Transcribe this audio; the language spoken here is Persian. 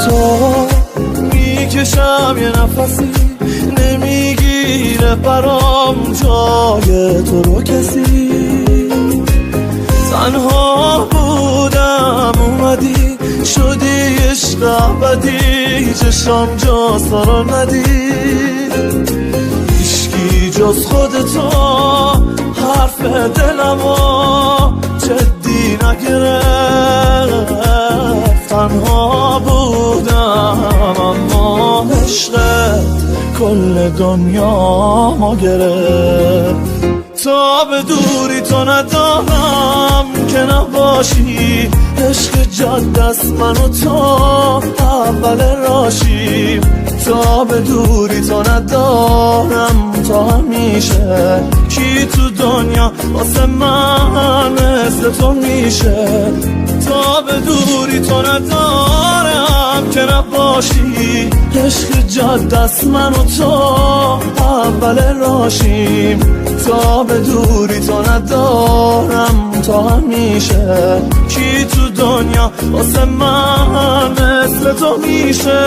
تا میکشم یه نفسی نمیگیره برام جای تو رو کسی. تنها بودم اومدی شدی عشق ابدی چشام جا سرا ندید هیچکی جز خودتو حرف دلمو جدی نگرفت. تنها بودم اما عشقت کل دنیا ما گرفت. تا به دوری تو ندارم که نباشی عشق جاده است من و تو اول راشیم. تا به دوری تو ندارم تا همیشه کی تو دنیا واسه من مثل تو میشه. تا به دوری تو ندارم که نباشی عشق جاده است من و تو اول راشیم. تا به دوری تو ندارم تا همیشه کی تو دنیا واسه من مثل تو میشه.